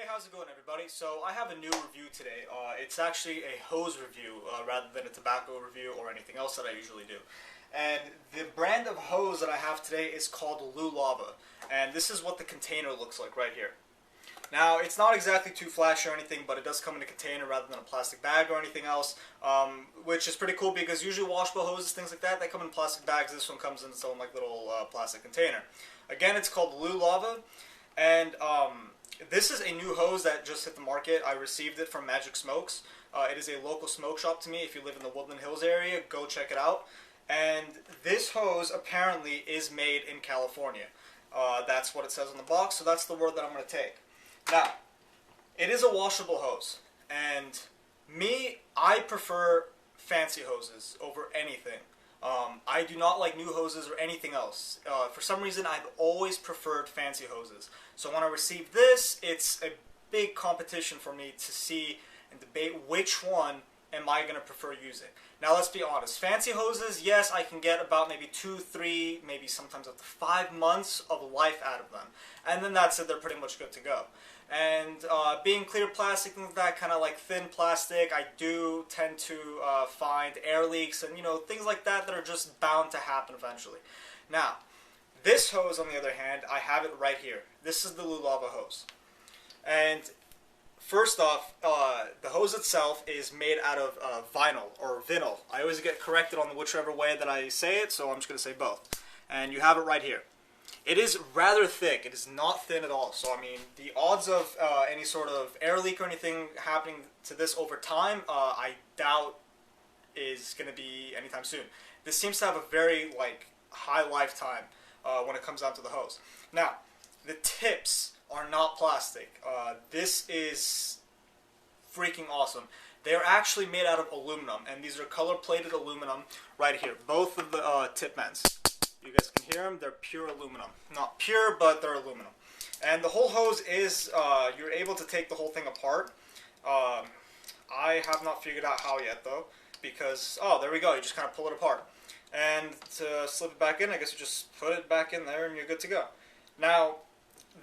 how's it going, everybody? So I have a new review today. It's actually a hose review rather than a tobacco review or anything else that I usually do. And the brand of hose that I have today is called Lulava. And this is what the container looks like right here. Now, it's not exactly too flashy or anything, but it does come in a container rather than a plastic bag or anything else, which is pretty cool because usually washable hoses, things like that, they come in plastic bags. This one comes in its own like little plastic container. Again, it's called Lulava, and this is a new hose that just hit the market. I received it from Magic Smokes. It is a local smoke shop to me. If you live in the Woodland Hills area, go check it out. And this hose apparently is made in California. That's what it says on the box, so that's the word that I'm going to take. Now, it is a washable hose, and I prefer fancy hoses over anything. I do not like new hoses or anything else. For some reason, I've always preferred fancy hoses. So when I received this, it's a big competition for me to see and debate which one am I going to prefer using. Now, let's be honest. Fancy hoses, yes, I can get about maybe 2, 3, maybe sometimes up to 5 months of life out of them. And then that's it, they're pretty much good to go. And being clear plastic and that kind of like thin plastic, I do tend to find air leaks and things like that that are just bound to happen eventually. Now, this hose on the other hand, I have it right here. This is the Lulava hose. And first off, the hose itself is made out of vinyl or vinyl. I always get corrected on whichever way that I say it, so I'm just going to say both. And you have it right here. It is rather thick. It is not thin at all. So, I mean, the odds of any sort of air leak or anything happening to this over time, I doubt is going to be anytime soon. This seems to have a very, high lifetime when it comes down to the hose. Now, the tips are not plastic. This is freaking awesome. They're actually made out of aluminum, and these are color-plated aluminum right here. Both of the tip ends. You guys can hear them. They're pure aluminum. Not pure, but they're aluminum. And the whole hose is, you're able to take the whole thing apart. I have not figured out how yet, though, because, there we go. You just kind of pull it apart. And to slip it back in, I guess you just put it back in there and you're good to go. Now,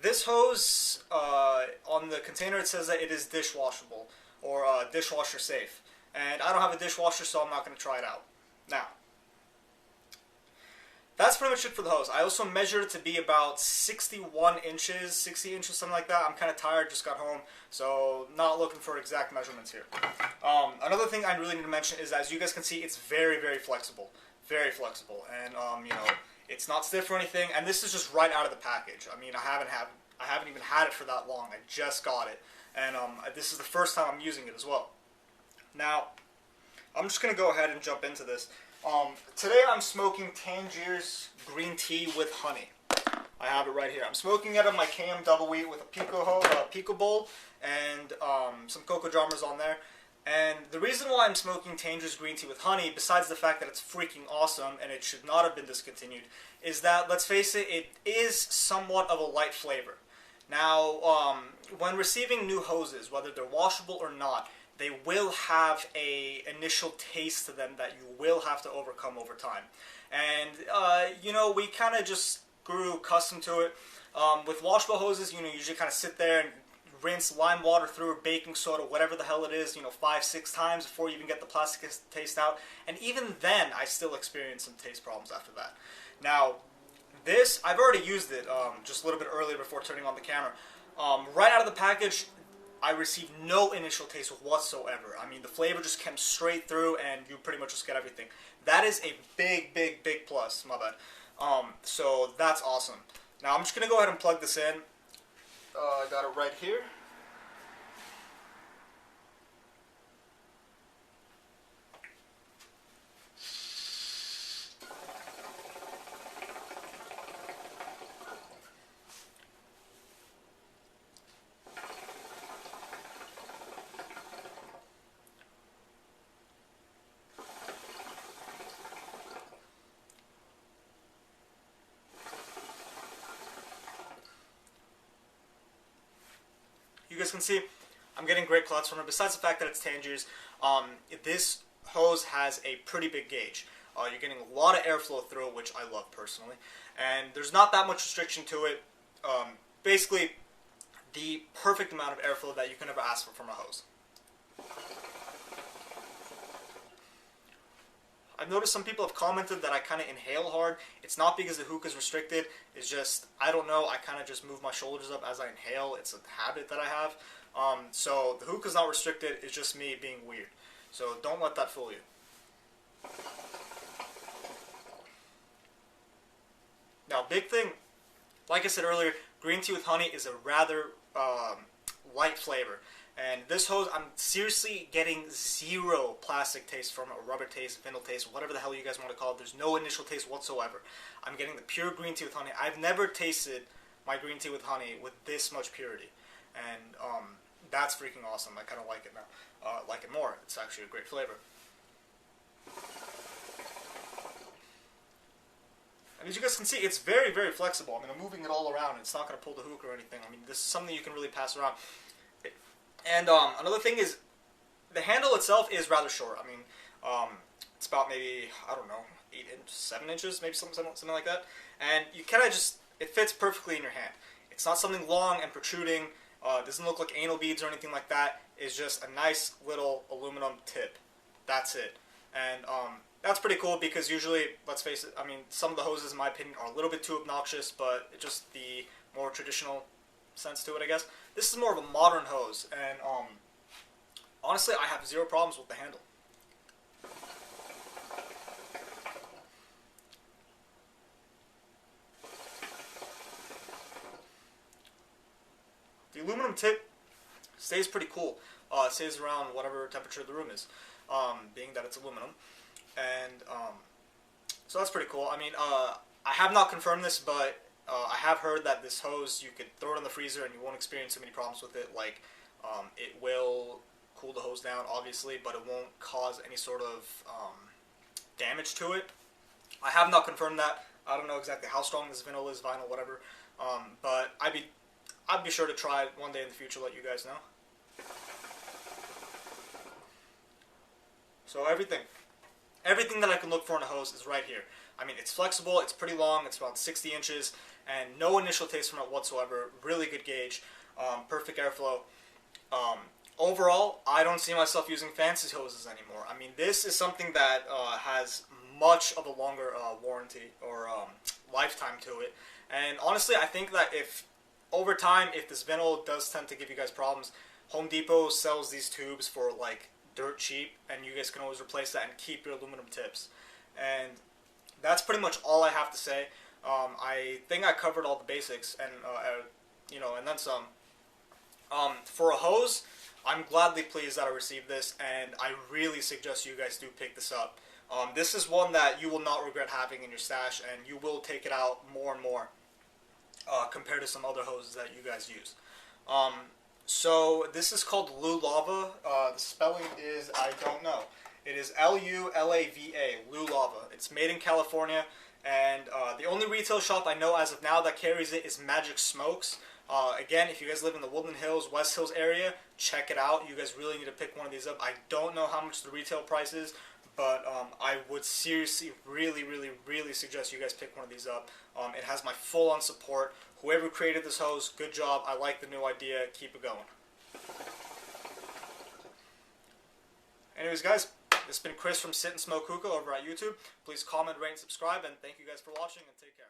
this hose, on the container, it says that it is dishwashable or dishwasher safe. And I don't have a dishwasher, so I'm not going to try it out. Now, that's pretty much it for the hose. I also measured it to be about 61 inches, 60 inches, something like that. I'm kind of tired, just got home, so not looking for exact measurements here. Another thing I really need to mention is, as you guys can see, it's very, very flexible. Very flexible. And, it's not stiff or anything, and this is just right out of the package. I mean, I haven't even had it for that long. I just got it, and this is the first time I'm using it as well. Now, I'm just going to go ahead and jump into this. Today I'm smoking Tangier's green tea with honey. I have it right here. I'm smoking out of my KM double wheat with a Pico bowl and some cocoa drummers on there. And the reason why I'm smoking Tangier's green tea with honey, besides the fact that it's freaking awesome and it should not have been discontinued, is that, let's face it, it is somewhat of a light flavor. Now, when receiving new hoses, whether they're washable or not, they will have a initial taste to them that you will have to overcome over time. And, we kind of just grew accustomed to it. With washable hoses, you usually kind of sit there and rinse lime water through or baking soda, whatever the hell it is, 5, 6 times before you even get the plastic taste out. And even then, I still experience some taste problems after that. Now, this, I've already used it just a little bit earlier before turning on the camera. Right out of the package, I received no initial taste whatsoever. I mean, the flavor just came straight through and you pretty much just get everything. That is a big, big, big plus. My bad. So that's awesome. Now, I'm just going to go ahead and plug this in. I got it right here. You guys can see I'm getting great clutch from it. Besides the fact that it's Tangier's, this hose has a pretty big gauge. You're getting a lot of airflow through it, which I love personally. And there's not that much restriction to it. Basically, the perfect amount of airflow that you can ever ask for from a hose. I've noticed some people have commented that I kind of inhale hard. It's not because the hookah is restricted. It's just, I don't know, I kind of just move my shoulders up as I inhale. It's a habit that I have. So the hookah is not restricted. It's just me being weird. So don't let that fool you. Now, big thing, like I said earlier, green tea with honey is a rather light flavor. And this hose, I'm seriously getting zero plastic taste from it, or rubber taste, vinyl taste, whatever the hell you guys want to call it. There's no initial taste whatsoever. I'm getting the pure green tea with honey. I've never tasted my green tea with honey with this much purity. And that's freaking awesome. I kind of like it now. Like it more. It's actually a great flavor. And as you guys can see, it's very, very flexible. I mean, I'm moving it all around. It's not going to pull the hook or anything. I mean, this is something you can really pass around. And another thing is, the handle itself is rather short. I mean, it's about maybe, I don't know, 7 inches, maybe something like that. And you kind of just, it fits perfectly in your hand. It's not something long and protruding. It doesn't look like anal beads or anything like that. It's just a nice little aluminum tip. That's it. And that's pretty cool because usually, let's face it, I mean, some of the hoses, in my opinion, are a little bit too obnoxious, but it's just the more traditional sense to it, I guess. This is more of a modern hose, and honestly, I have zero problems with the handle. The aluminum tip stays pretty cool. It stays around whatever temperature the room is, being that it's aluminum. And so that's pretty cool. I mean, I have not confirmed this, but I have heard that this hose, you could throw it in the freezer and you won't experience too many problems with it. Like, it will cool the hose down, obviously, but it won't cause any sort of damage to it. I have not confirmed that. I don't know exactly how strong this vinyl is, whatever. But I'd be sure to try it one day in the future, let you guys know. So everything that I can look for in a hose is right here. I mean, it's flexible, it's pretty long, it's about 60 inches, and no initial taste from it whatsoever. Really good gauge, perfect airflow. Overall, I don't see myself using fancy hoses anymore. I mean, this is something that has much of a longer warranty or lifetime to it. And honestly, I think that if, over time, if this vinyl does tend to give you guys problems, Home Depot sells these tubes for like dirt cheap, and you guys can always replace that and keep your aluminum tips. And that's pretty much all I have to say. I think I covered all the basics, and you know, and then some. For a hose, I'm gladly pleased that I received this, and I really suggest you guys do pick this up. This is one that you will not regret having in your stash, and you will take it out more and more compared to some other hoses that you guys use. So this is called Lulava. The spelling is, I don't know. It is Lulava, Lulava. It's made in California, and the only retail shop I know as of now that carries it is Magic Smokes. Again, if you guys live in the Woodland Hills, West Hills area, check it out. You guys really need to pick one of these up. I don't know how much the retail price is, but I would seriously, really suggest you guys pick one of these up. It has my full-on support. Whoever created this hose, good job. I like the new idea. Keep it going. Anyways, guys, this has been Chris from Sit and Smoke Hookah over at YouTube. Please comment, rate, and subscribe, and thank you guys for watching, and take care.